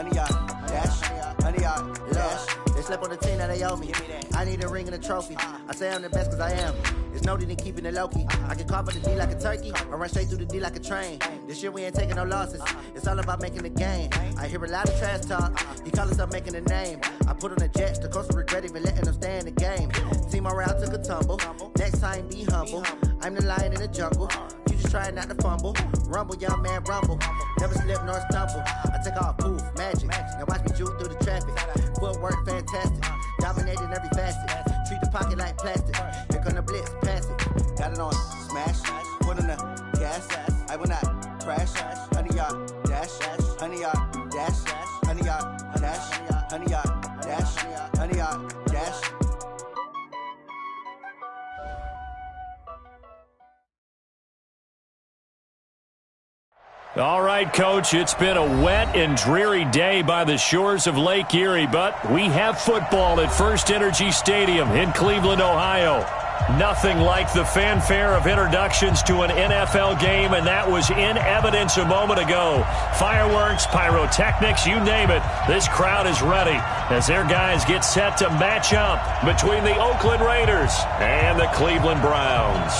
100 yard dash, 100 yard dash. They slept on the team, now they owe me. I need a ring and a trophy. I say I'm the best cause I am. It's no need in keeping it low-key. I can carve up the D like a turkey or run straight through the D like a train. This year we ain't taking no losses. It's all about making the game. I hear a lot of trash talk. He call himself making a name. I put on the Jets. The coach will regret even letting them stay in the game. Team morale took a tumble. Next time be humble. I'm the lion in the jungle. You just trying not to fumble. Rumble, young man, rumble. Never slip nor stumble. I take off, poof, magic. Now watch me juke through the traffic. Footwork fantastic. Dominating every facet. Treat the pocket like plastic. Here come the blitz, pass it. Got it on smash. Put on the gas. I will not crash. 100 yard dash. 100 yard dash. 100 yard dash. 100 yard dash. 100 yard dash. All right, Coach, it's been a wet and dreary day by the shores of Lake Erie, but we have football at First Energy Stadium in Cleveland, Ohio. Nothing like the fanfare of introductions to an NFL game, and that was in evidence a moment ago. Fireworks, pyrotechnics, you name it. This crowd is ready as their guys get set to match up between the Oakland Raiders and the Cleveland Browns.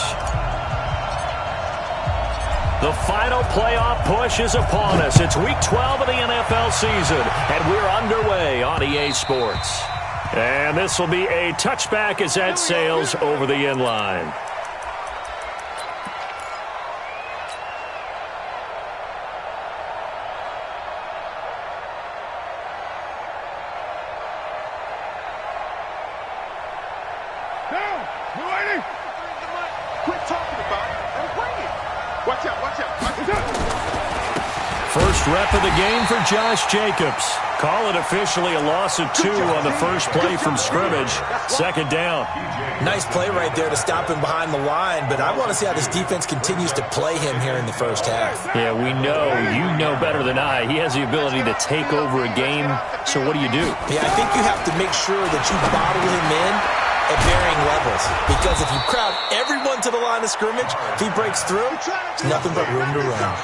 The final playoff push is upon us. It's Week 12 of the NFL season, and we're underway on EA Sports. And this will be a touchback as that sails over the end line. Down! Milady! Quit talking about it and bring it! Watch out, watch out, watch out! First rep of the game for Josh Jacobs. Call it officially a loss of 2 on the first play from scrimmage. Second down. Nice play right there to stop him behind the line, but I want to see how this defense continues to play him here in the first half. Yeah, we know. You know better than I. He has the ability to take over a game, so what do you do? Yeah, I think you have to make sure that you bottle him in at varying levels, because if you crowd everyone to the line of scrimmage, if he breaks through, it's nothing but room to run.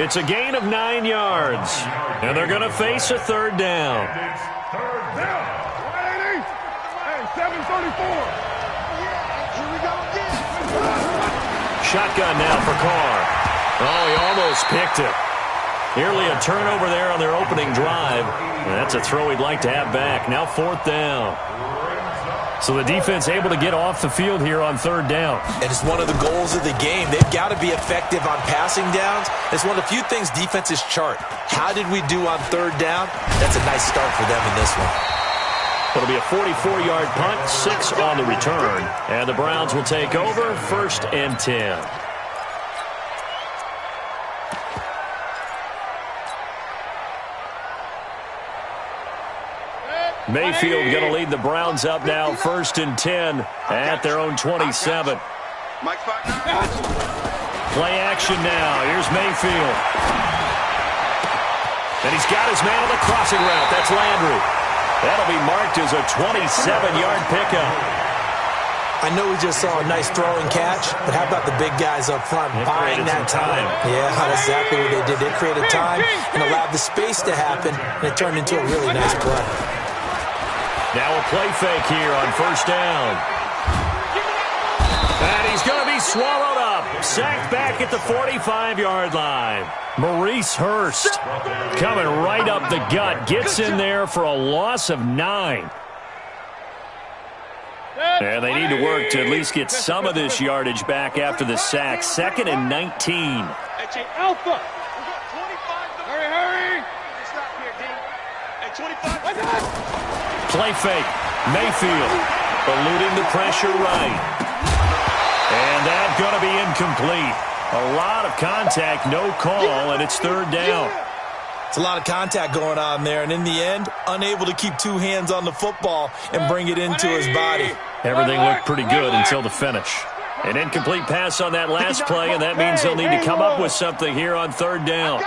It's a gain of 9 yards, and they're going to face a third down. Third down! 180! Hey, 734! Here we go again! Shotgun now for Carr. Oh, he almost picked it. Nearly a turnover there on their opening drive. And that's a throw he'd like to have back. Now fourth down. So the defense able to get off the field here on third down. And it's one of the goals of the game. They've got to be effective on passing downs. It's one of the few things defenses chart. How did we do on third down? That's a nice start for them in this one. It'll be a 44-yard punt, 6 on the return. And the Browns will take over, 1st and 10. Mayfield going to lead the Browns up now, 1st and 10 at their own 27. Play action now. Here's Mayfield. And he's got his man on the crossing route. That's Landry. That'll be marked as a 27-yard pickup. I know we just saw a nice throwing catch, but how about the big guys up front buying that time? Yeah, that's exactly what they did. They created time and allowed the space to happen, and it turned into a really nice play. Now a play fake here on first down. And he's going to be swallowed up. Sacked back at the 45-yard line. Maurice Hurst coming right up the gut. Gets in there for a loss of 9. And they need to work to at least get some of this yardage back after the sack. 2nd and 19. Alpha! Hurry! Stop here, D. At 25. Play fake. Mayfield eluding the pressure right. And that's going to be incomplete. A lot of contact, no call, and it's third down. It's a lot of contact going on there, and in the end, unable to keep 2 hands on the football and bring it into his body. Everything looked pretty good until the finish. An incomplete pass on that last play, and that means they'll need to come up with something here on third down.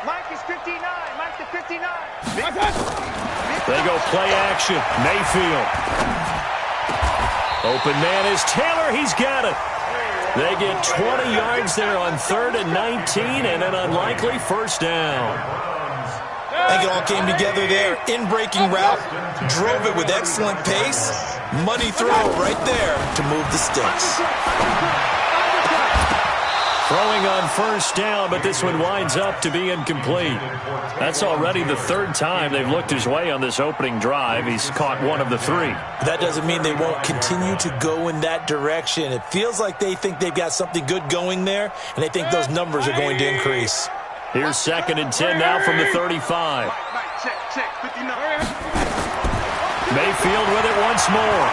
Mike is 59. Mike is 59. They go play action. Mayfield. Open man is Taylor. He's got it. They get 20 yards there on 3rd and 19 and an unlikely first down. I think it all came together there. In-breaking route, drove it with excellent pace. Money throw right there to move the sticks. Throwing on first down, but this one winds up to be incomplete. That's already the 3rd time they've looked his way on this opening drive. He's caught 1 of the 3. That doesn't mean they won't continue to go in that direction. It feels like they think they've got something good going there, and they think those numbers are going to increase. Here's 2nd and 10 now from the 35. Mayfield with it once more.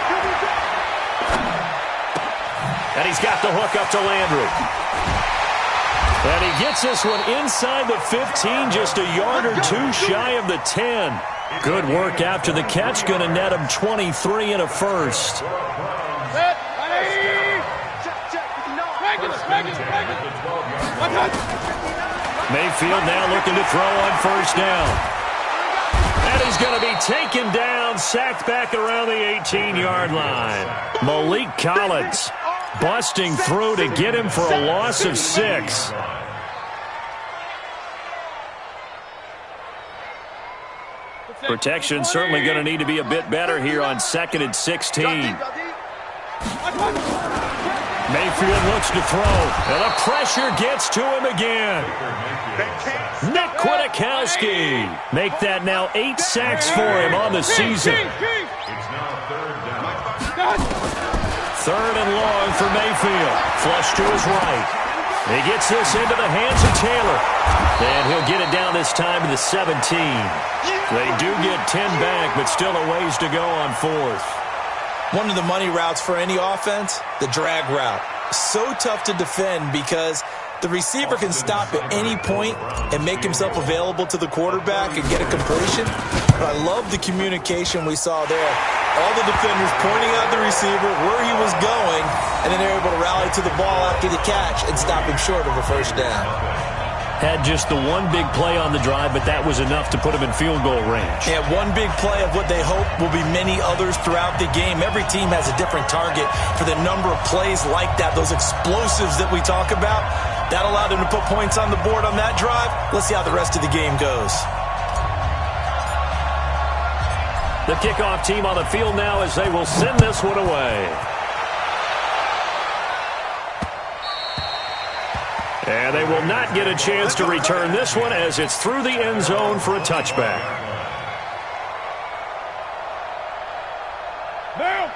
And he's got the hook up to Landry. And he gets this one inside the 15, just a yard or 2 shy of the 10. Good work after the catch, going to net him 23 and a first. Mayfield now looking to throw on first down. And he's going to be taken down, sacked back around the 18-yard line. Malik Collins busting through to get him for a loss of 6. Protection certainly going to need to be a bit better here on 2nd and 16. Mayfield looks to throw, and the pressure gets to him again. Nick Kwiatkowski make that now 8 sacks for him on the season. 3rd and long for Mayfield. Flush to his right. He gets this into the hands of Taylor. And he'll get it down this time to the 17. They do get 10 back, but still a ways to go on 4th. One of the money routes for any offense, the drag route. So tough to defend because the receiver can stop at any point and make himself available to the quarterback and get a completion. But I love the communication we saw there. All the defenders pointing out the receiver, where he was going, and then they're able to rally to the ball after the catch and stop him short of a first down. Had just the one big play on the drive, but that was enough to put him in field goal range. Yeah, one big play of what they hope will be many others throughout the game. Every team has a different target for the number of plays like that, those explosives that we talk about. That allowed them to put points on the board on that drive. Let's see how the rest of the game goes. The kickoff team on the field now as they will send this one away. And they will not get a chance to return this one as it's through the end zone for a touchback.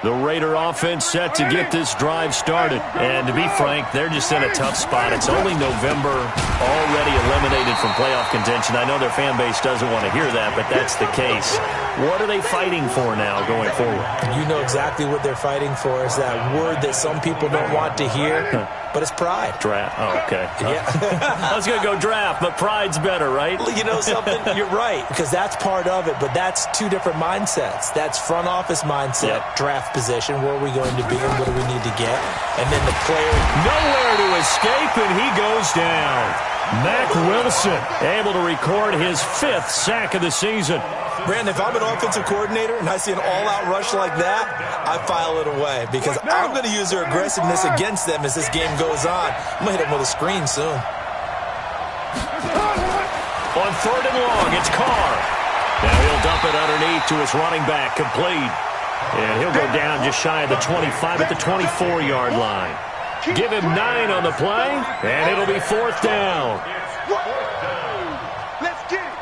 The Raider offense set to get this drive started. And to be frank, they're just in a tough spot. It's only November, already eliminated from playoff contention. I know their fan base doesn't want to hear that, but that's the case. What are they fighting for now going forward? You know exactly what they're fighting for. Is that word that some people don't want to hear, but it's pride. Draft. Oh, okay. Yeah. I was going to go draft, but pride's better, right? You know something? You're right, because that's part of it, but that's two different mindsets. That's front office mindset, draft position, where are we going to be and what do we need to get? And then the player nowhere to escape, and he goes down. Mack Wilson able to record his 5th sack of the season. Brandon, if I'm an offensive coordinator and I see an all-out rush like that, I file it away because I'm going to use their aggressiveness against them as this game goes on. I'm going to hit them with a screen soon. On 3rd and long, it's Carr. Now he'll dump it underneath to his running back, complete. And he'll go down just shy of the 25 at the 24-yard line. Give him 9 on the play, and it'll be 4th down. Let's get it.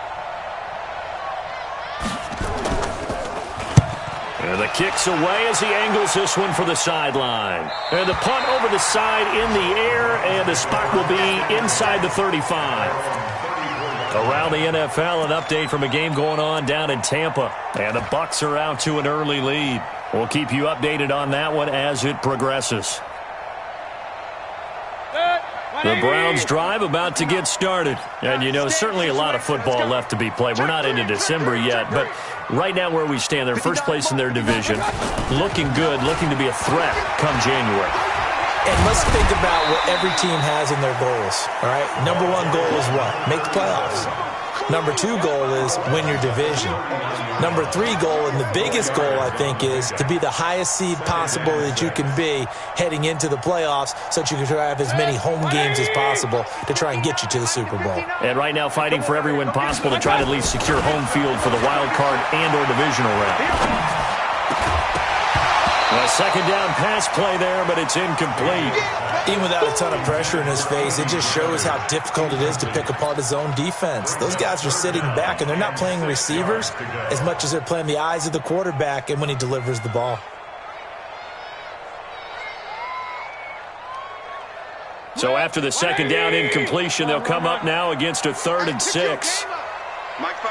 And the kick's away as he angles this one for the sideline. And the punt over the side in the air, and the spot will be inside the 35. Around the NFL, an update from a game going on down in Tampa. And the Bucs are out to an early lead. We'll keep you updated on that one as it progresses. The Browns drive about to get started. And, you know, certainly a lot of football left to be played. We're not into December yet, but right now where we stand, they're first place in their division. Looking good, looking to be a threat come January. And let's think about what every team has in their goals, all right? Number one goal is what? Make the playoffs. Number 2 goal is win your division. Number 3 goal, and the biggest goal, I think, is to be the highest seed possible that you can be heading into the playoffs so that you can try to have as many home games as possible to try and get you to the Super Bowl. And right now fighting for every win possible to try to at least secure home field for the wild card and or divisional round. A second down pass play there, but it's incomplete. Even without a ton of pressure in his face, it just shows how difficult it is to pick apart his own defense. Those guys are sitting back, and they're not playing receivers as much as they're playing the eyes of the quarterback and when he delivers the ball. So after the second down incompletion, they'll come up now against a 3rd and 6. Mike 5-9.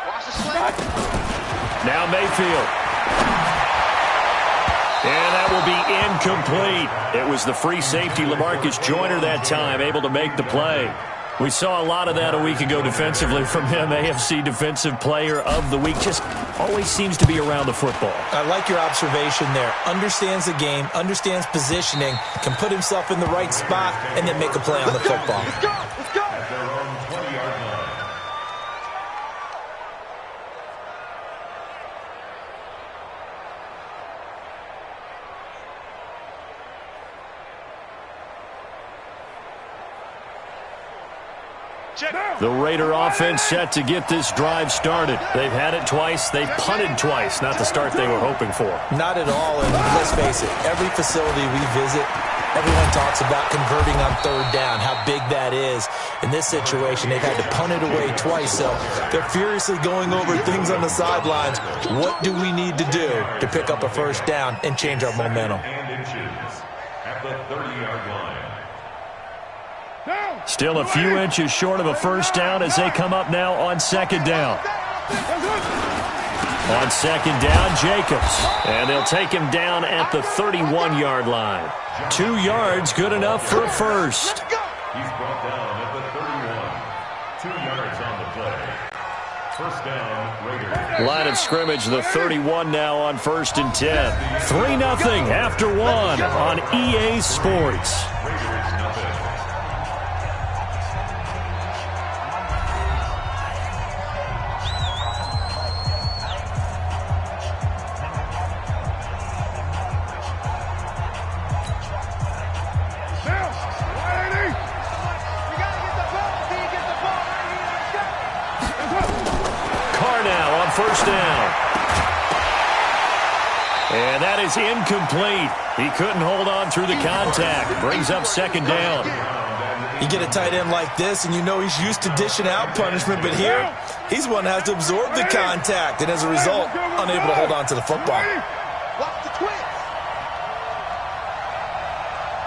Watch the slant. Now Mayfield. And that will be incomplete. It was the free safety, LaMarcus Joyner, that time, able to make the play. We saw a lot of that a week ago defensively from him. AFC Defensive Player of the Week. Just always seems to be around the football. I like your observation there. Understands the game, understands positioning, can put himself in the right spot, and then make a play on the football. Let's go. The Raider offense set to get this drive started. They've had it twice. They've punted twice. Not the start they were hoping for. Not at all, and let's face it, every facility we visit, everyone talks about converting on 3rd down, how big that is. In this situation, they've had to punt it away twice, so they're furiously going over things on the sidelines. What do we need to do to pick up a 1st down and change our momentum? At the 30-yard line. Still a few inches short of a 1st down as they come up now on 2nd down. On 2nd down, Jacobs. And they'll take him down at the 31-yard line. 2 yards, good enough for a first. He's brought down at the 31. 2 yards on the play. 1st down, Raiders. Line of scrimmage, the 31 now on 1st and 10. 3-0 after 1 on EA Sports. Raiders nothing. First down. And that is incomplete. He couldn't hold on through the contact. Brings up 2nd down. You get a tight end like this, and you know he's used to dishing out punishment, but here, he's one that has to absorb the contact, and as a result, unable to hold on to the football. Watch the twins.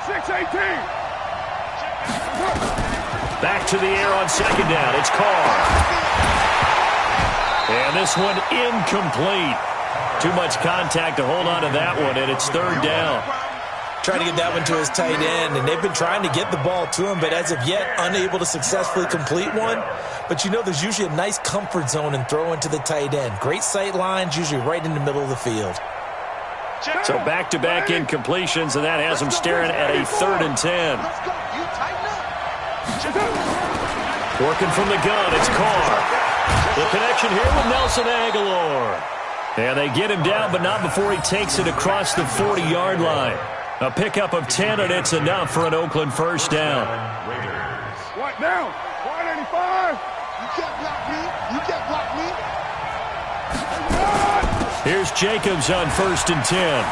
6-18. Back to the air on 2nd down. It's Carr. And this one incomplete. Too much contact to hold on to that one, and it's 3rd down. Trying to get that one to his tight end, and they've been trying to get the ball to him, but as of yet, unable to successfully complete one. But you know there's usually a nice comfort zone in throwing to the tight end. Great sight lines, usually right in the middle of the field. So back-to-back incompletions, and that has him staring at a 3rd and 10. Working from the gun, it's Carr. The connection here with Nelson Aguilar. And they get him down, but not before he takes it across the 40-yard line. A pickup of 10, and it's enough for an Oakland 1st down. What now? 185. You can't block me. You can't block me. Here's Jacobs on 1st and 10.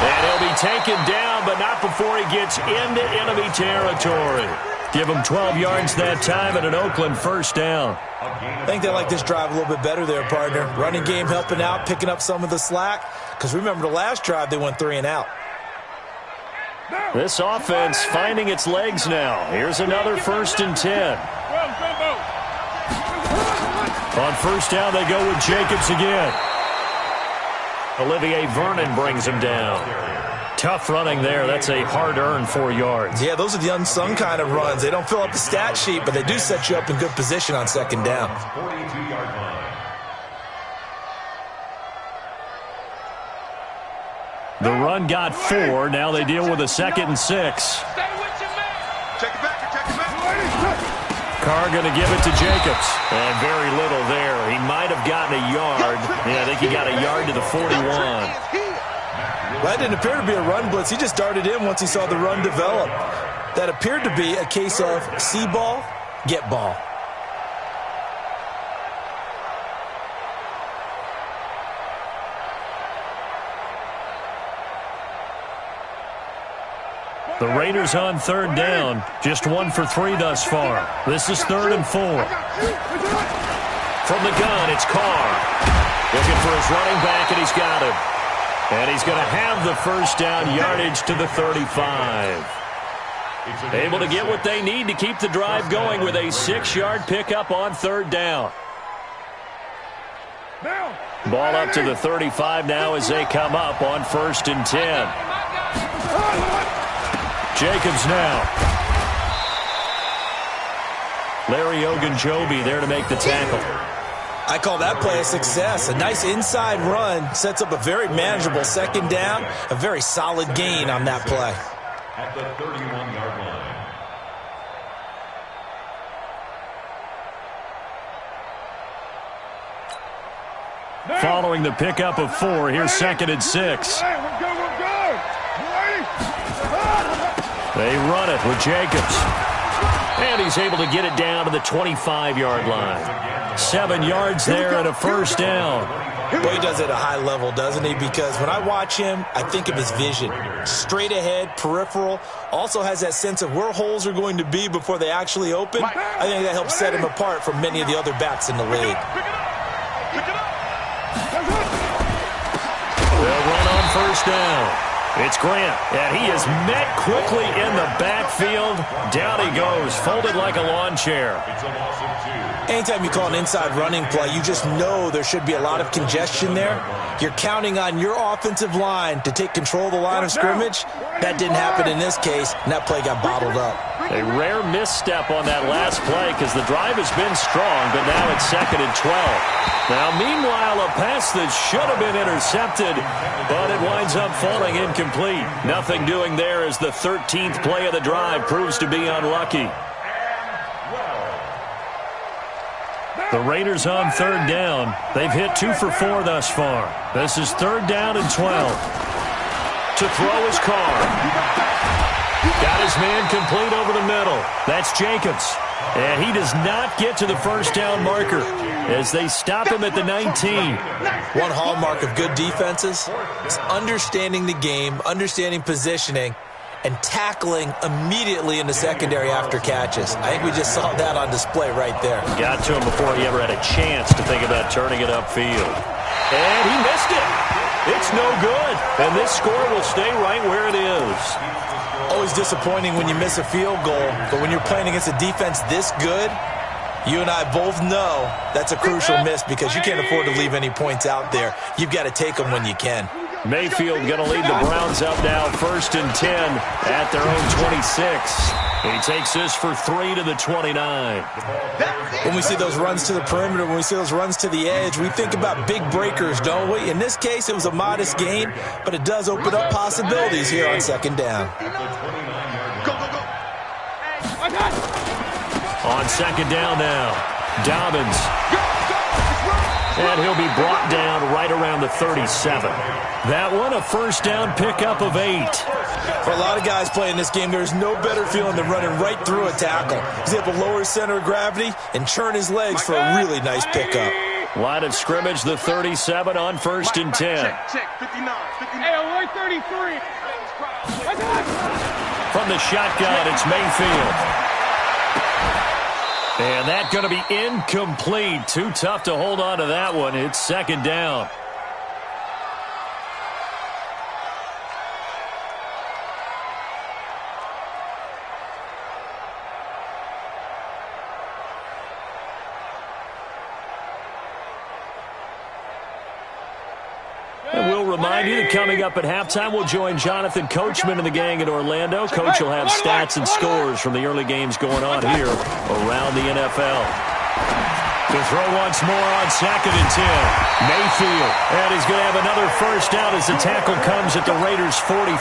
And he'll be taken down, but not before he gets into enemy territory. Give him 12 yards that time and an Oakland 1st down. I think they like this drive a little bit better there, partner. Running game helping out, picking up some of the slack. Because remember the last drive, they went 3 and out. This offense finding its legs now. Here's another 1st and 10. On 1st down, they go with Jacobs again. Olivier Vernon brings him down. Tough running there. That's a hard-earned 4 yards. Yeah, those are the unsung kind of runs. They don't fill up the stat sheet, but they do set you up in good position on 2nd down. 42-yard line. The run got 4. Now they deal with a 2nd and 6. Stay with your man. Check it back. Check it back. Carr going to give it to Jacobs. And very little there. He might have gotten a yard. Yeah, I think he got a yard to the 41. Well, that didn't appear to be a run blitz. He just darted in once he saw the run develop. That appeared to be a case of see ball, get ball. The Raiders on third down. Just 1 for 3 thus far. This is 3rd and 4. From the gun, it's Carr. Looking for his running back, and he's got him. And he's going to have the first down yardage to the 35. Able to get what they need to keep the drive going with a 6-yard pickup on third down. Ball up to the 35 now as they come up on 1st and 10. Jacobs now. Larry Ogunjobi there to make the tackle. I call that play a success. A nice inside run sets up a very manageable 2nd down. A very solid gain on that play. At the 31-yard line. Following the pickup of 4, here's 2nd and 6. They run it with Jacobs. And he's able to get it down to the 25-yard line. 7 yards there and a first down. Well, he does it at a high level, doesn't he? Because when I watch him, I think of his vision. Straight ahead, peripheral. Also has that sense of where holes are going to be before they actually open. I think that helps set him apart from many of the other backs in the league. They'll run on first down. It's Grant, and he is met quickly in the backfield. Down he goes, folded like a lawn chair. Anytime you call an inside running play, you just know there should be a lot of congestion there. You're counting on your offensive line to take control of the line of scrimmage. That didn't happen in this case, and that play got bottled up. A rare misstep on that last play because the drive has been strong, but now it's 2nd and 12. Now, meanwhile, a pass that should have been intercepted, but it winds up falling incomplete. Nothing doing there as the 13th play of the drive proves to be unlucky. The Raiders on third down. They've hit 2 for 4 thus far. This is 3rd down and 12. To throw is Carr. Got his man complete over the middle. That's Jacobs. And he does not get to the first down marker as they stop him at the 19. One hallmark of good defenses is understanding the game, understanding positioning, and tackling immediately in the secondary after catches. I think we just saw that on display right there. Got to him before he ever had a chance to think about turning it upfield. And he missed it. It's no good. And this score will stay right where it is. Always disappointing when you miss a field goal, but when you're playing against a defense this good, you and I both know that's a crucial miss because you can't afford to leave any points out there. You've got to take them when you can. Mayfield going to lead the Browns up now 1st and 10 at their own 26. He takes this for 3 to the 29. When we see those runs to the perimeter, when we see those runs to the edge, we think about big breakers, don't we? In this case, it was a modest gain, but it does open up possibilities here on 2nd down. On 2nd down now, Dobbins. And he'll be brought down right around the 37. That one, a first down pickup of 8. For a lot of guys playing this game, there's no better feeling than running right through a tackle. He's able to lower his center of gravity and churn his legs for a really nice pickup. Line of scrimmage, the 37 on 1st and 10. Check, 59. Hey, 33. From the shotgun, it's Mayfield. And that's going to be incomplete. Too tough to hold on to that one. It's 2nd down. And we'll remind you that coming up at halftime, we'll join Jonathan Coachman and the gang in Orlando. Coach will have stats and scores from the early games going on here around the NFL. To throw once more on 2nd and 10. Mayfield. And he's going to have another first down as the tackle comes at the Raiders' 43.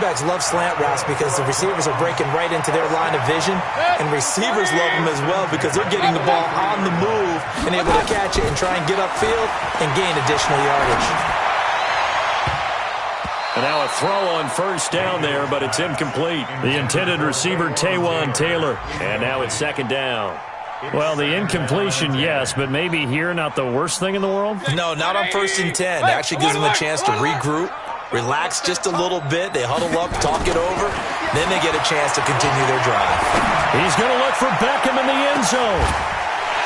quarterbacks love slant routes because the receivers are breaking right into their line of vision, and receivers love them as well because they're getting the ball on the move and able to catch it and try and get upfield and gain additional yardage. And now a throw on first down there, but it's incomplete. The intended receiver, Taywan Taylor. And now it's second down. Well, the incompletion, yes, but maybe here not the worst thing in the world? No, not on 1st and 10. It actually gives them a chance to regroup, relax just a little bit. They huddle up, talk it over. Then they get a chance to continue their drive. He's going to look for Beckham in the end zone.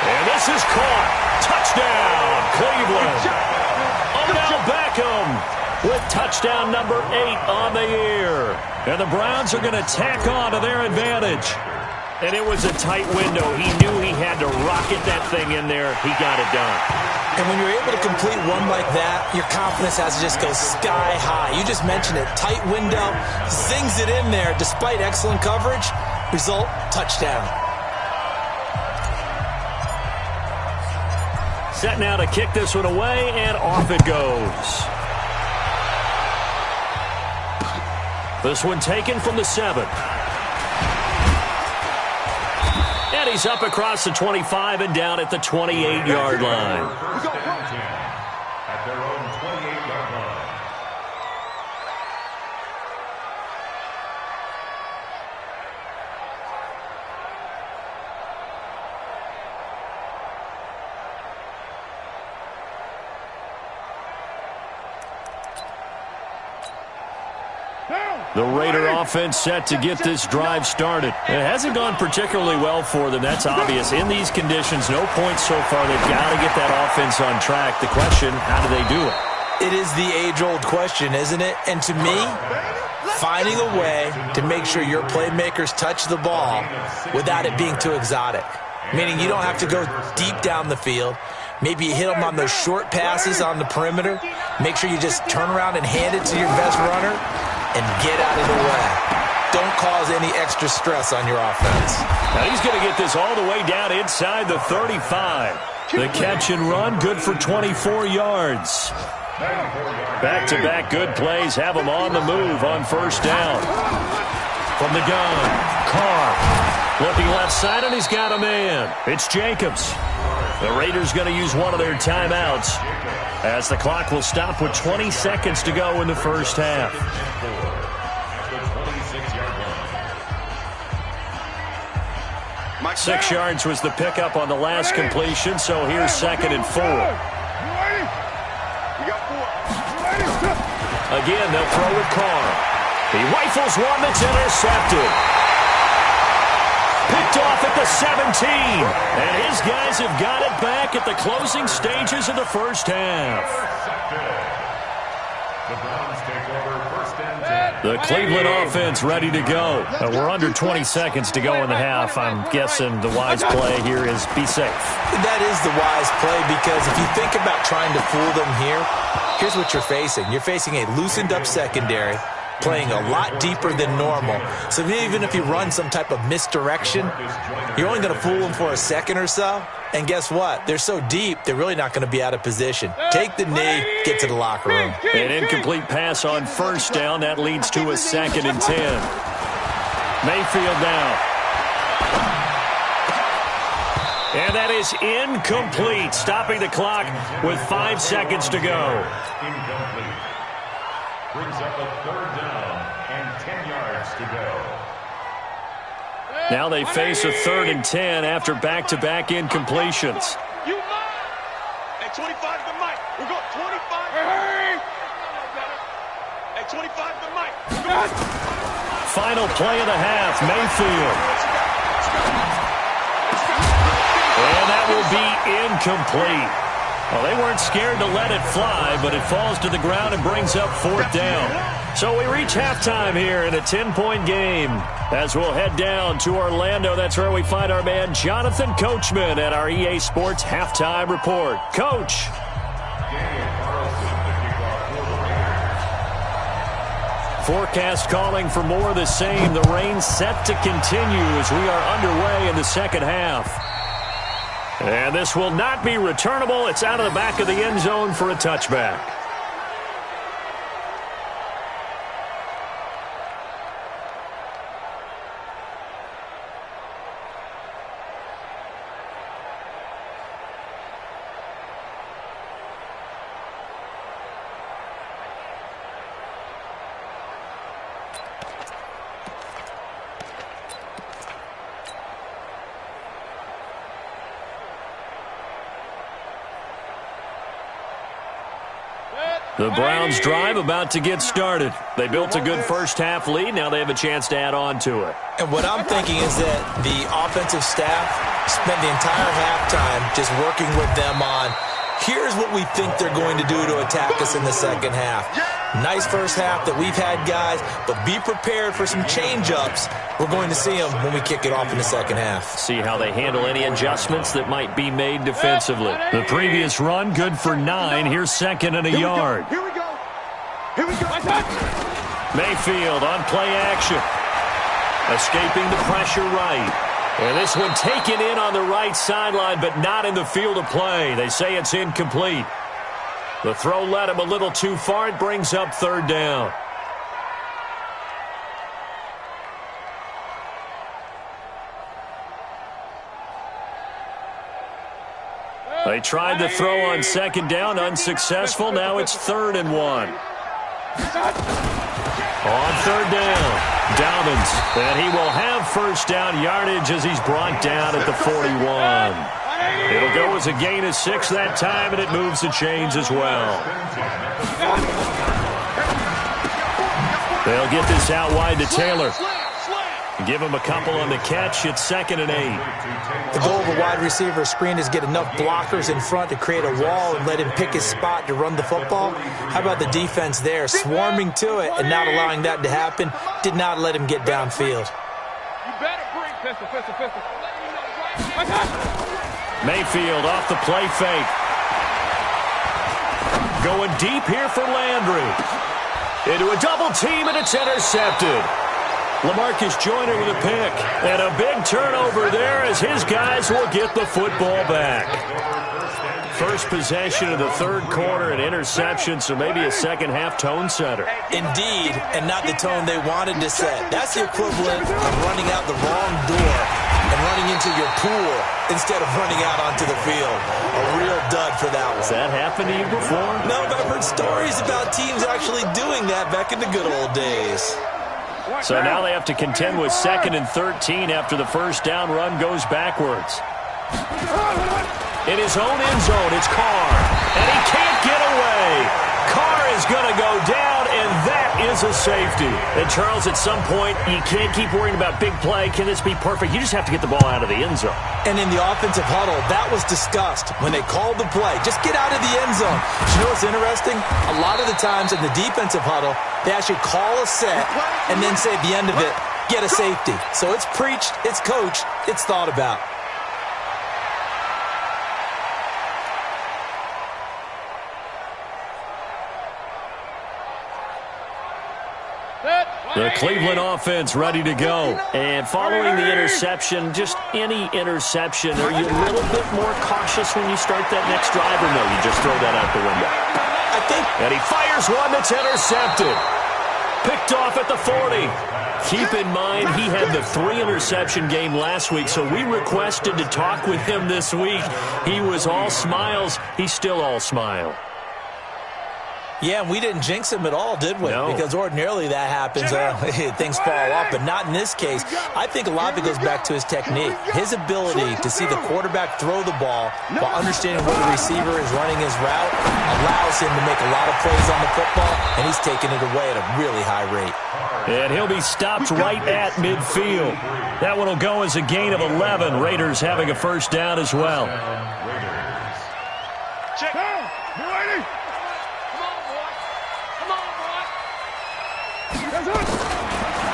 And this is caught. Touchdown, Cleveland. Odell Beckham with touchdown number 8 on the year. And the Browns are going to tack on to their advantage. And it was a tight window. He knew he had to rocket that thing in there. He got it done. And when you're able to complete one like that, your confidence has to just go sky high. You just mentioned it. Tight window, zings it in there despite excellent coverage. Result, touchdown. Set now to kick this one away, and off it goes. This one taken from the 7. And he's up across the 25 and down at the 28-yard line. At their own 28-yard line. The Raider offense set to get this drive started. It hasn't gone particularly well for them. That's obvious. In these conditions, no points so far. They've got to get that offense on track. The question, how do they do it? It is the age-old question, isn't it? And to me, finding a way to make sure your playmakers touch the ball without it being too exotic. Meaning you don't have to go deep down the field. Maybe you hit them on those short passes on the perimeter. Make sure you just turn around and hand it to your best runner and get out of the way. Don't cause any extra stress on your offense. Now he's going to get this all the way down inside the 35. The catch and run, good for 24 yards. Back-to-back good plays have him on the move on first down. From the gun, Carr looking left side, and he's got a man. It's Jacobs. The Raiders going to use one of their timeouts as the clock will stop with 20 seconds to go in the first half. 6 yards was the pickup on the last completion, so here's 2nd and 4. Again, they'll throw with Carr. He rifles one that's intercepted. Picked off at the 17. And his guys have got it back at the closing stages of the first half. The Browns take over 1st and 10. The Cleveland offense ready to go. We're under 20 seconds to go in the half. I'm guessing the wise play here is be safe. That is the wise play because if you think about trying to fool them here, here's what you're facing. You're facing a loosened-up secondary, playing a lot deeper than normal. So even if you run some type of misdirection, you're only going to fool them for a second or so. And guess what? They're so deep, they're really not going to be out of position. Take the knee, get to the locker room. An incomplete pass on first down. That leads to a 2nd and 10. Mayfield now. And that is incomplete, stopping the clock with 5 seconds to go. Incomplete. Brings up a 3rd down and 10 yards to go. Now they face a 3rd and 10 after back-to-back incompletions. You Hey, 25 to Mike. We're going 25. Hey, 25 to Mike. Final play of the half, Mayfield. And that will be incomplete. Well, they weren't scared to let it fly, but it falls to the ground and brings up 4th down. So we reach halftime here in a 10-point game. As we'll head down to Orlando, that's where we find our man Jonathan Coachman at our EA Sports Halftime Report. Coach. Forecast calling for more of the same. The rain set to continue as we are underway in the second half. And this will not be returnable. It's out of the back of the end zone for a touchback. The Browns drive about to get started. They built a good first-half lead. Now they have a chance to add on to it. And what I'm thinking is that the offensive staff spent the entire halftime just working with them on, here's what we think they're going to do to attack us in the second half. Nice first half that we've had, guys, but be prepared for some change-ups. We're going to see them when we kick it off in the second half. See how they handle any adjustments that might be made defensively. The previous run, good for 9. Here's second and a yard. Here we go. Here we go. Mayfield on play action. Escaping the pressure right. And this one taken in on the right sideline, but not in the field of play. They say it's incomplete. The throw led him a little too far. It brings up third down. They tried to throw on second down, unsuccessful. Now it's 3rd and 1. On third down, Dobbins, and he will have first down yardage as he's brought down at the 41. It'll go as a gain of 6 that time, and it moves the chains as well. They'll get this out wide to Taylor. Give him a couple on the catch. It's 2nd and 8. The goal of a wide receiver screen is get enough blockers in front to create a wall and let him pick his spot to run the football. How about the defense there, swarming to it and not allowing that to happen? Did not let him get downfield. You better bring pistol. Mayfield off the play fake. Going deep here for Landry. Into a double team, and it's intercepted. LaMarcus Joyner with a pick. And a big turnover there as his guys will get the football back. First possession of the third quarter, an interception, so maybe a second-half tone setter. Indeed, and not the tone they wanted to set. That's the equivalent of running out the wrong door and running into your pool instead of running out onto the field. A real dud for that one. Has that happened to you before? No, but I've heard stories about teams actually doing that back in the good old days. So now they have to contend with 2nd and 13 after the first down run goes backwards. In his own end zone, it's Carr. And he can't get away. Carr is going to go down, and that is a safety. And, Charles, at some point, you can't keep worrying about big play. Can this be perfect? You just have to get the ball out of the end zone. And in the offensive huddle, that was discussed when they called the play. Just get out of the end zone. You know what's interesting? A lot of the times in the defensive huddle, they actually call a set and then say at the end of it, get a safety. So it's preached, it's coached, it's thought about. The Cleveland offense ready to go. And following the interception, just any interception, are you a little bit more cautious when you start that next drive, or no, you just throw that out the window? I think. And he fires one that's intercepted. Picked off at the 40. Keep in mind, he had the 3-interception game last week, so we requested to talk with him this week. He was all smiles. He's still all smile. Yeah, we didn't jinx him at all, did we? No. Because ordinarily that happens, things fall off, but not in this case. I think a lot of it goes back to his technique. His ability to see the quarterback throw the ball while understanding where the receiver is running his route allows him to make a lot of plays on the football, and he's taking it away at a really high rate. And he'll be stopped right at midfield. That one will go as a gain of 11. Raiders having a first down as well. Check. Down. You ready?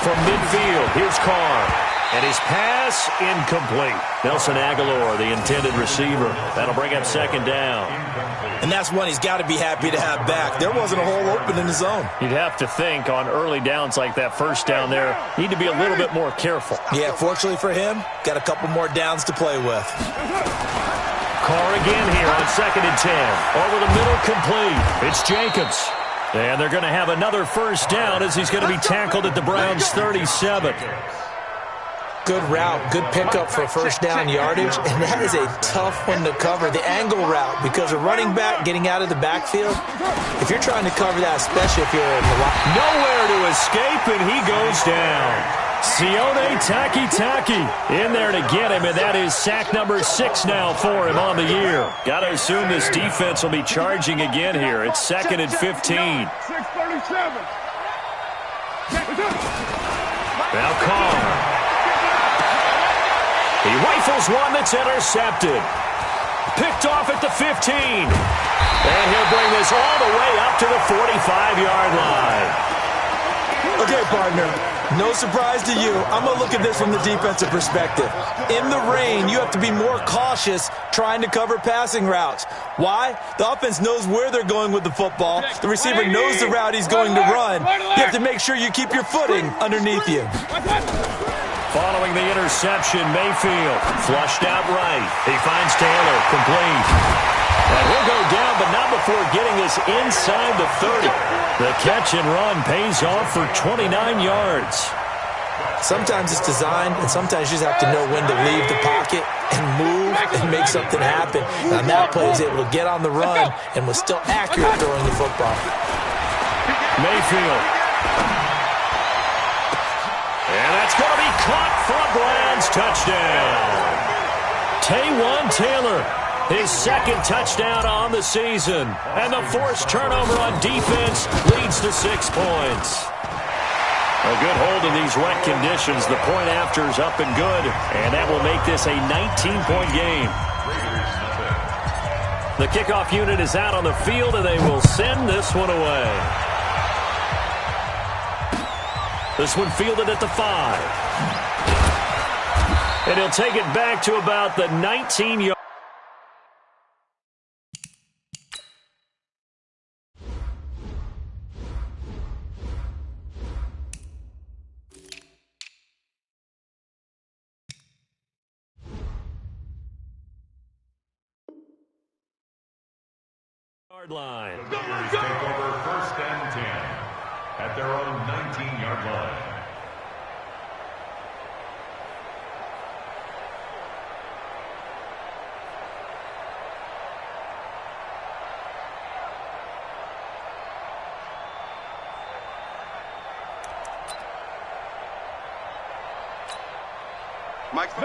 From midfield, here's Carr. And his pass incomplete. Nelson Aguilar, the intended receiver. That'll bring up second down. And that's one he's got to be happy to have back. There wasn't a hole open in the zone. You'd have to think on early downs like that first down there, need to be a little bit more careful. Yeah, fortunately for him, got a couple more downs to play with. Carr again here on 2nd and 10. Over the middle, complete. It's Jacobs. And they're going to have another first down as he's going to be tackled at the Browns' 37. Good route, good pickup for first down yardage, and that is a tough one to cover, the angle route, because a running back getting out of the backfield, if you're trying to cover that, especially if you're in the line. Nowhere to escape, and he goes down. Sione Takitaki in there to get him, and that is sack number 6 now for him on the year. Got to assume this defense will be charging again here. It's 2nd and 15. 637. Now Carr. He rifles one that's intercepted. Picked off at the 15. And he'll bring this all the way up to the 45-yard line. Okay, partner. No surprise to you. I'm going to look at this from the defensive perspective. In the rain, you have to be more cautious trying to cover passing routes. Why? The offense knows where they're going with the football. The receiver knows the route he's going to run. You have to make sure you keep your footing underneath you. Following the interception, Mayfield flushed out right. He finds Taylor, complete. And he'll go down, but not before getting us inside the 30. The catch and run pays off for 29 yards. Sometimes it's designed, and sometimes you just have to know when to leave the pocket and move and make something happen. And that play was able to get on the run and was still accurate throwing the football. Mayfield. And that's going to be caught for a Browns touchdown. Taywan Taylor, his 2nd touchdown on the season. And the forced turnover on defense leads to 6 points. A good hold in these wet conditions. The point after is up and good. And that will make this a 19-point game. The kickoff unit is out on the field, and they will send this one away. This one fielded at the 5. And he'll take it back to about the 19-yard. Line. The Bears take over 1st and 10 at their own 19-yard line.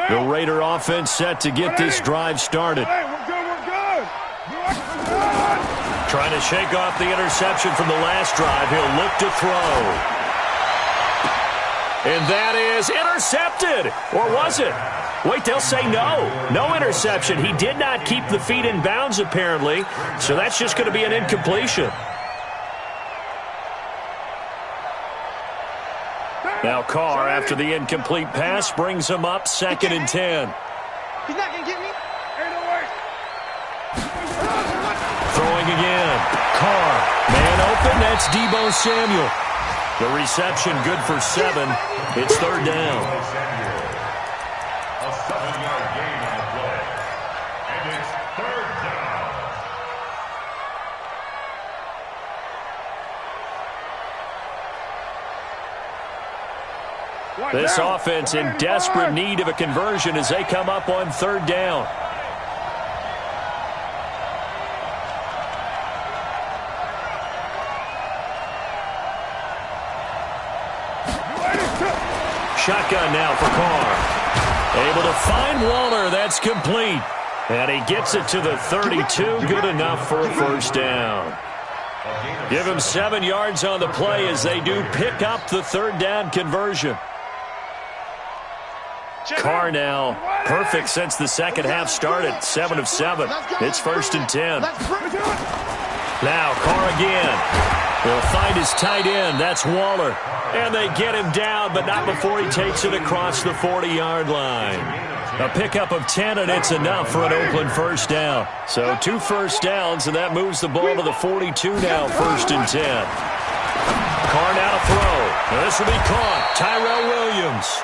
The Raider offense set to get this drive started. Hey, we're good. Trying to shake off the interception from the last drive. He'll look to throw. And that is intercepted. Or was it? Wait, they'll say no. No interception. He did not keep the feet in bounds, apparently. So that's just going to be an incompletion. Now Carr, after the incomplete pass, brings him up 2nd and 10. He's not going to get me. Throwing again. Carr. Man open. That's Deebo Samuel. The reception good for 7. It's 3rd down. A 7-yard gain on the play. And it's 3rd down. This offense in desperate need of a conversion as they come up on 3rd down. Shotgun now for Carr. Able to find Waller. That's complete. And he gets it to the 32. Good enough for a 1st down. Give him 7 yards on the play as they do pick up the 3rd down conversion. Carr now perfect since the second half started. 7 of 7. It's 1st and 10. Now Carr again. He'll find his tight end. That's Waller. And they get him down, but not before he takes it across the 40-yard line. A pickup of 10, and it's enough for an Oakland 1st down. So 2 first downs, and that moves the ball to the 42 now, 1st and 10. Carr now to throw. Now this will be caught. Tyrell Williams.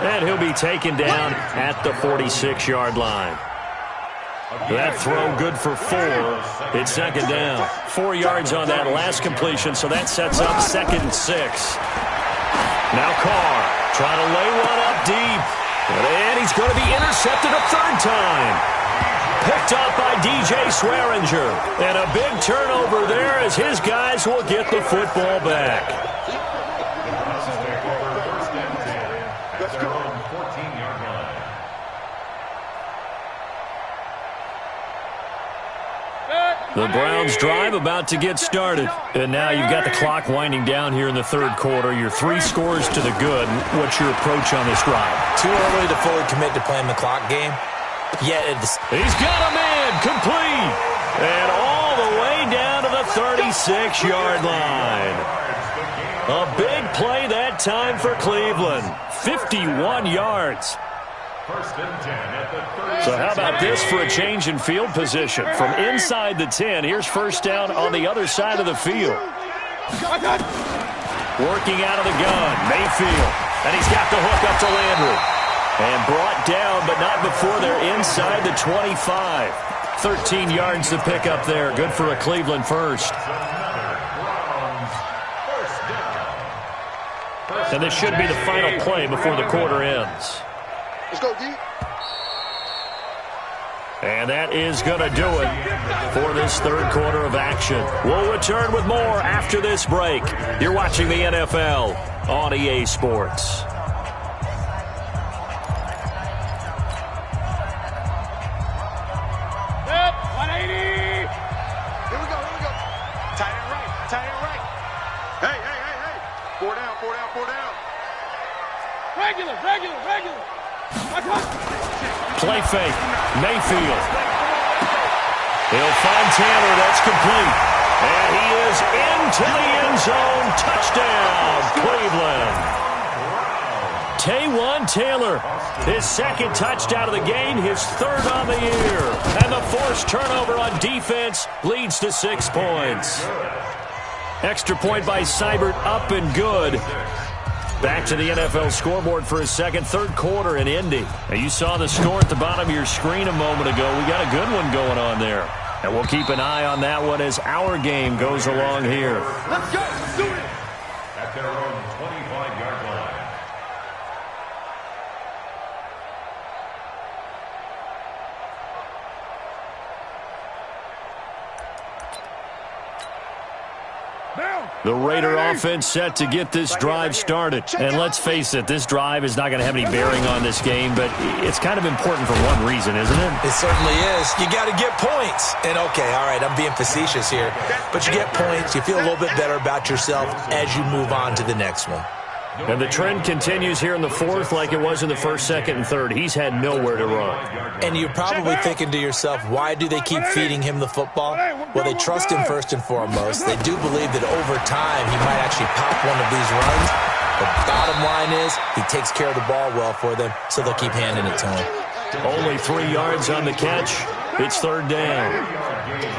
And he'll be taken down at the 46-yard line. That throw good for 4. It's 2nd down. 4 yards on that last completion, so that sets up 2nd and 6. Now Carr trying to lay one up deep. And he's going to be intercepted a 3rd time. Picked up by DJ Swearinger. And a big turnover there as his guys will get the football back. their own 14-yard line. The Browns drive about to get started. And now you've got the clock winding down here in the third quarter. You're 3 scores to the good. What's your approach on this drive? Too early to fully commit to playing the clock game. Yet he's got a man complete. And all the way down to the 36-yard line. A big play that time for Cleveland. 51 yards. First and 10 at the 36. So how about this for a change in field position? From inside the 10, here's first down on the other side of the field. Working out of the gun, Mayfield. And he's got the hook up to Landry. And brought down, but not before they're inside the 25. 13 yards to pick up there. Good for a Cleveland first. And this should be the final play before the quarter ends. Let's go, D. And that is going to do it for this third quarter of action. We'll return with more after this break. You're watching the NFL on EA Sports. Regular. Play fake. Mayfield. He'll find Taylor. That's complete. And he is into the end zone. Touchdown, Cleveland. Taywan Taylor, his second touchdown of the game, his third on the year. And the forced turnover on defense leads to 6 points. Extra point by Seibert, up and good. Back to the NFL scoreboard for his second, third quarter in Indy. Now, you saw the score at the bottom of your screen a moment ago. We got a good one going on there. And we'll keep an eye on that one as our game goes along here. Let's go. Let's do it. At their own 25-yard line. The Raider offense set to get this drive started. And let's face it, this drive is not going to have any bearing on this game, but it's kind of important for one reason, isn't it? It certainly is. You got to get points. And, okay, all right, I'm being facetious here. But you get points, you feel a little bit better about yourself as you move on to the next one. And the trend continues here in the fourth like it was in the first, second, and third. He's had nowhere to run. And you're probably thinking to yourself, why do they keep feeding him the football? Well, they trust him first and foremost. They do believe that over time he might actually pop one of these runs. The bottom line is he takes care of the ball well for them, so they'll keep handing it to him. Only 3 yards on the catch. It's third down.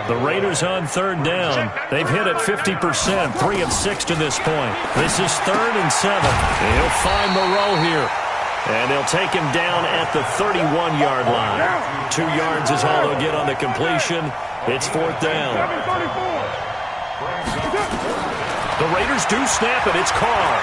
The Raiders on third down. They've hit it 50%, 3 of 6 to this point. This is 3rd and 7. And he'll find Moreau here. And they'll take him down at the 31-yard line. 2 yards is all they'll get on the completion. It's 4th down. The Raiders do snap it. It's Carr.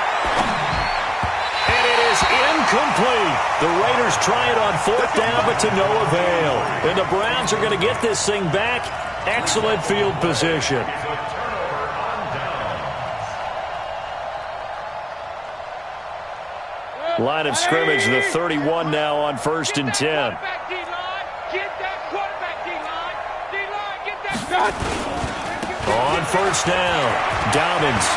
And it is incomplete. The Raiders try it on 4th down, but to no avail. And the Browns are going to get this thing back. Excellent field position. Line of scrimmage, the 31 now on 1st and 10. On 1st down, Dobbins.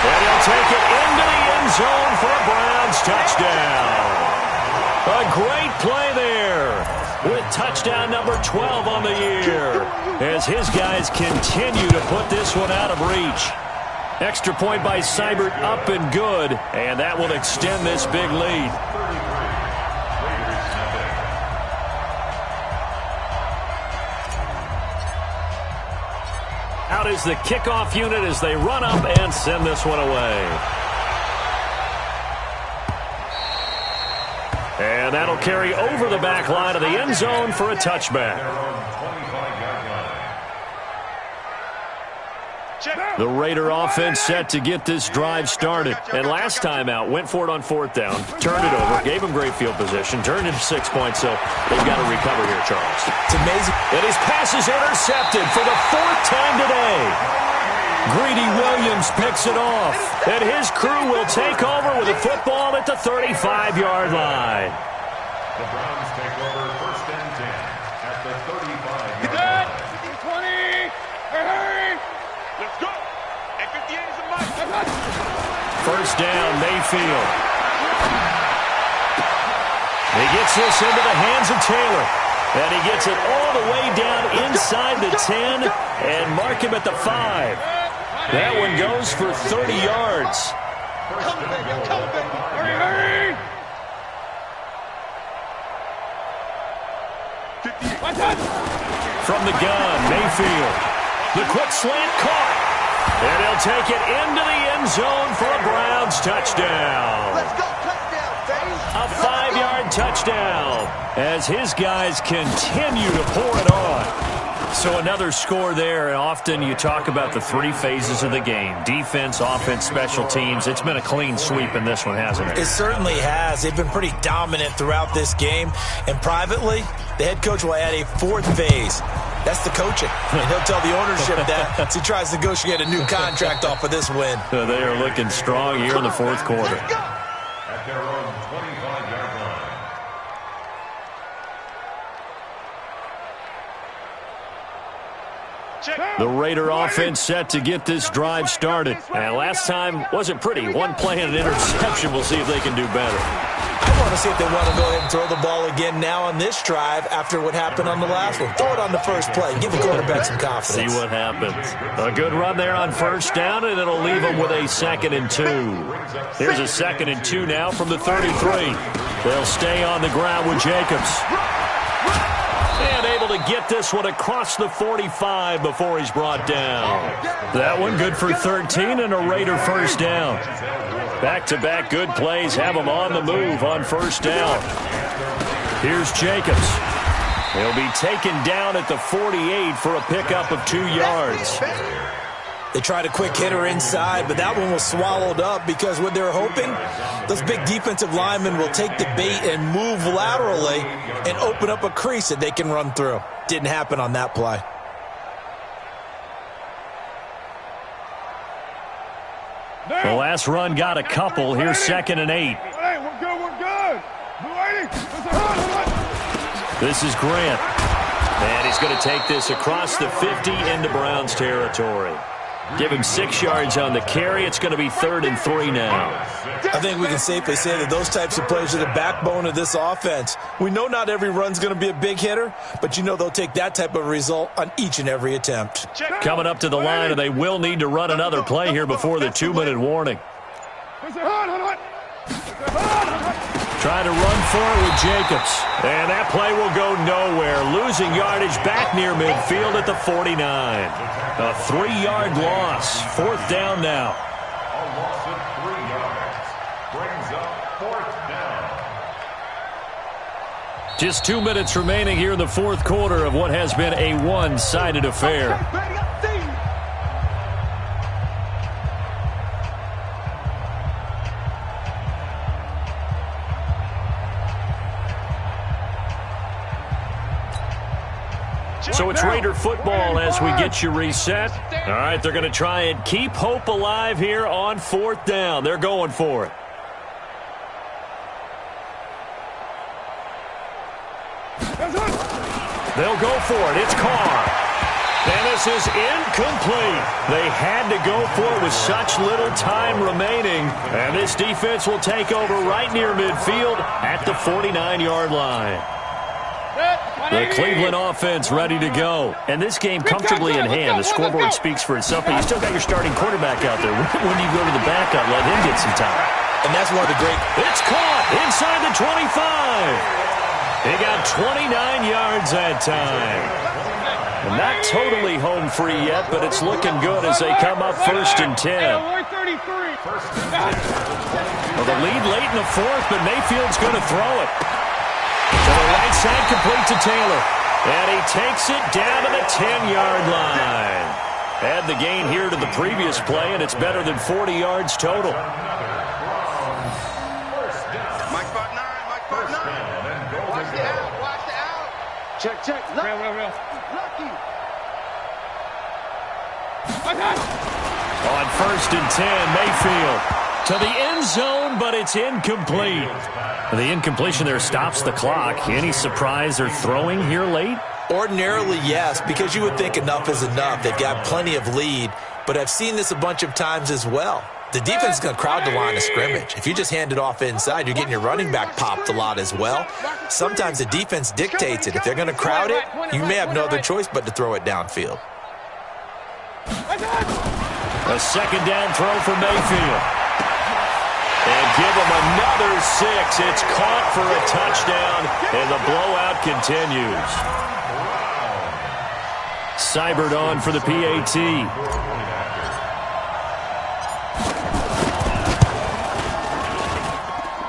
And he'll take it into the end zone for a Browns touchdown. A great play there with touchdown number 12 on the year as his guys continue to put this one out of reach. Extra point by Seibert, up and good, and that will extend this big lead. Out is the kickoff unit as they run up and send this one away. And that'll carry over the back line of the end zone for a touchback. The Raider offense set to get this drive started. And last time out, went for it on 4th down, turned it over, gave him great field position, turned it to 6 points, so they've got to recover here, Charles. It's amazing. And his pass is intercepted for the 4th time today. Greedy Williams picks it off, and his crew will take over with the football at the 35-yard line. The Browns take over 1st and 10 at the 35-yard line. 20. Hurry. Let's go. And 58 is a must. First down, Mayfield. He gets this into the hands of Taylor. And he gets it all the way down inside the 10 and mark him at the 5. That one goes for 30 yards. Hurry. From the gun, Mayfield. The quick slant caught. And he'll take it into the end zone for a Browns touchdown. Let's go, touchdown, baby. A 5-yard touchdown as his guys continue to pour it on. So another score there, and often you talk about the 3 phases of the game. Defense, offense, special teams. It's been a clean sweep in this one, hasn't it? It certainly has. They've been pretty dominant throughout this game. And privately, the head coach will add a 4th phase. That's the coaching. And he'll tell the ownership that as he tries to negotiate a new contract off of this win. So they are looking strong here in the 4th quarter. At their own 25-yard line. The Raider offense set to get this drive started. And last time wasn't pretty. One play and an interception. We'll see if they can do better. I want to see if they want to go ahead and throw the ball again now on this drive after what happened on the last one. Throw it on the first play. Give the quarterback some confidence. See what happens. A good run there on first down, and it'll leave them with a 2nd and 2. Here's a 2nd and 2 now from the 33. They'll stay on the ground with Jacobs. And able to get this one across the 45 before he's brought down. That one good for 13 and a Raider first down. Back-to-back good plays have him on the move on first down. Here's Jacobs. He'll be taken down at the 48 for a pickup of 2 yards. They tried a quick hitter inside, but that one was swallowed up because what they're hoping, those big defensive linemen will take the bait and move laterally and open up a crease that they can run through. Didn't happen on that play. The last run got a couple. Here's 2nd and 8. Hey, we're good. This is Grant. And he's going to take this across the 50 into Browns territory. Give him 6 yards on the carry. It's going to be 3rd and 3 now. I think we can safely say that those types of plays are the backbone of this offense. We know not every run's going to be a big hitter, but you know they'll take that type of result on each and every attempt. Coming up to the line, and they will need to run another play here before the 2-minute warning. Trying to run for it with Jacobs. And that play will go nowhere. Losing yardage back near midfield at the 49. A 3-yard loss. 4th down now. A loss of 3 yards. Brings up 4th down. Just 2 minutes remaining here in the 4th quarter of what has been a one-sided affair. So it's Raider football as we get you reset. All right, they're going to try and keep hope alive here on 4th down. They're going for it. They'll go for it. It's Carr. And this is incomplete. They had to go for it with such little time remaining. And this defense will take over right near midfield at the 49-yard line. The Cleveland offense ready to go. And this game comfortably in hand. The scoreboard speaks for itself, but you still got your starting quarterback out there. When do you go to the backup? Let him get some time. And that's one of the great... It's caught inside the 25. He got 29 yards that time. And not totally home free yet, but it's looking good as they come up 1st and 10. Well, the lead late in the 4th, but Mayfield's going to throw it. To the right side, complete to Taylor. And he takes it down to the 10-yard line. Add the gain here to the previous play, and it's better than 40 yards total. Check. Real. Lucky. On 1st and 10, Mayfield to the end zone, but it's incomplete. The incompletion there stops the clock. Any surprise they're throwing here late? Ordinarily, yes, because you would think enough is enough. They've got plenty of lead, but I've seen this a bunch of times as well. The defense is going to crowd the line of scrimmage. If you just hand it off inside, you're getting your running back popped a lot as well. Sometimes the defense dictates it. If they're going to crowd it, you may have no other choice but to throw it downfield. A second down throw for Mayfield. And give him another 6. It's caught for a touchdown, and the blowout continues. Seibert on for the PAT.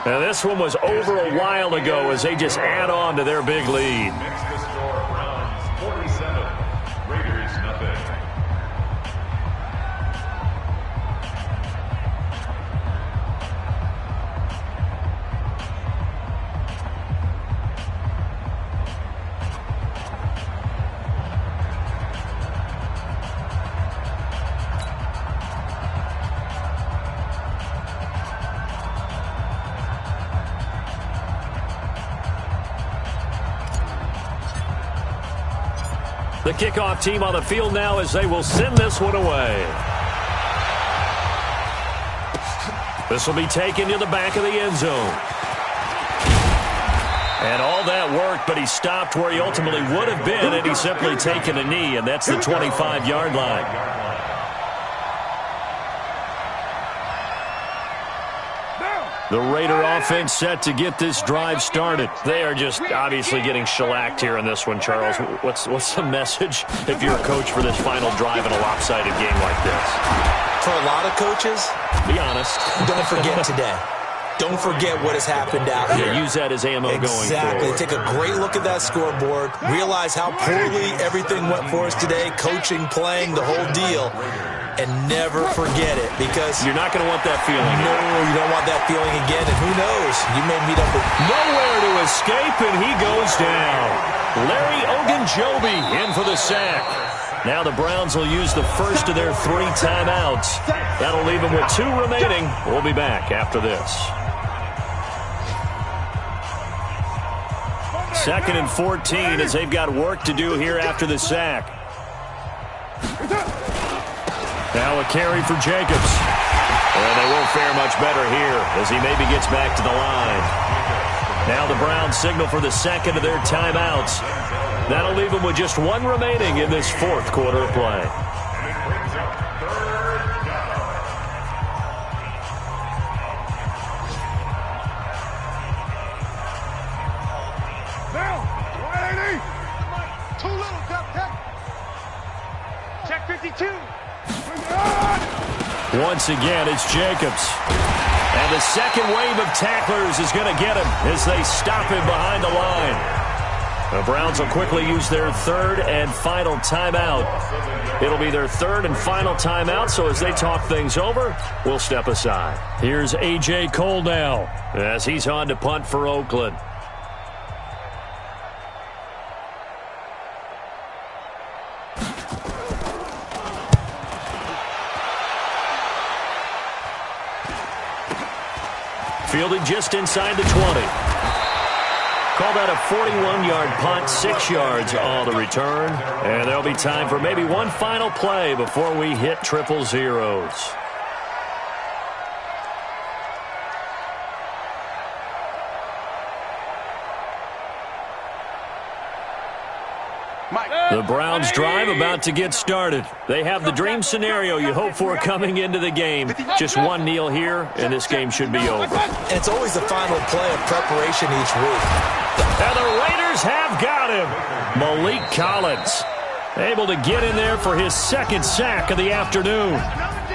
Now this one was over a while ago as they just add on to their big lead. Next to score, Browns 47, Raiders nothing. The kickoff team on the field now as they will send this one away. This will be taken to the back of the end zone. And all that worked, but he stopped where he ultimately would have been had he simply taken a knee, and that's the 25-yard line. The Raider offense set to get this drive started. They are just obviously getting shellacked here in this one, Charles. What's the message if you're a coach for this final drive in a lopsided game like this? For a lot of coaches, be honest. Don't forget today. Don't forget what has happened out here. Use that as ammo going forward. Exactly. Take a great look at that scoreboard. Realize how poorly everything went for us today. Coaching, playing, the whole deal. And never forget it, because you're not going to want that feeling. No, you don't want that feeling again. And who knows? You may meet up with nowhere to escape, and he goes down. Larry Ogunjobi in for the sack. Now the Browns will use the first of their 3 timeouts. That'll leave them with 2 remaining. We'll be back after this. 2nd and 14 as they've got work to do here after the sack. Now a carry for Jacobs. And they won't fare much better here as he maybe gets back to the line. Now the Browns signal for the 2nd of their timeouts. That'll leave them with just 1 remaining in this 4th quarter of play. Now, 180. Too little, Cupcake. Check 52. Once again, it's Jacobs. And the second wave of tacklers is going to get him as they stop him behind the line. The Browns will quickly use their 3rd and final timeout. It'll be their 3rd and final timeout, so as they talk things over, we'll step aside. Here's A.J. Cole now as he's on to punt for Oakland. Fielded just inside the 20. Call that a 41-yard punt, 6 yards on the return. And there'll be time for maybe one final play before we hit 000. The Browns drive about to get started. They have the dream scenario you hope for coming into the game. Just one kneel here, and this game should be over. And it's always the final play of preparation each week. And the Raiders have got him. Malik Collins able to get in there for his 2nd sack of the afternoon.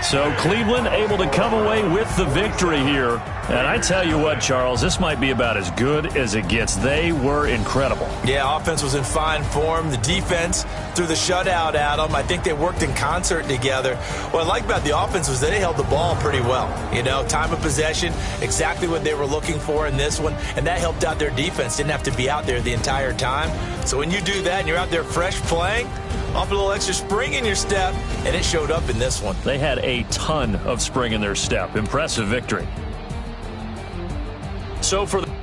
So Cleveland able to come away with the victory here. And I tell you what, Charles, this might be about as good as it gets. They were incredible. Yeah, offense was in fine form. The defense threw the shutout at them. I think they worked in concert together. What I like about the offense was that they held the ball pretty well. You know, time of possession, exactly what they were looking for in this one. And that helped out their defense. Didn't have to be out there the entire time. So when you do that and you're out there fresh playing, Off a little extra spring in your step, and it showed up in this one. They had a ton of spring in their step. Impressive victory. So for the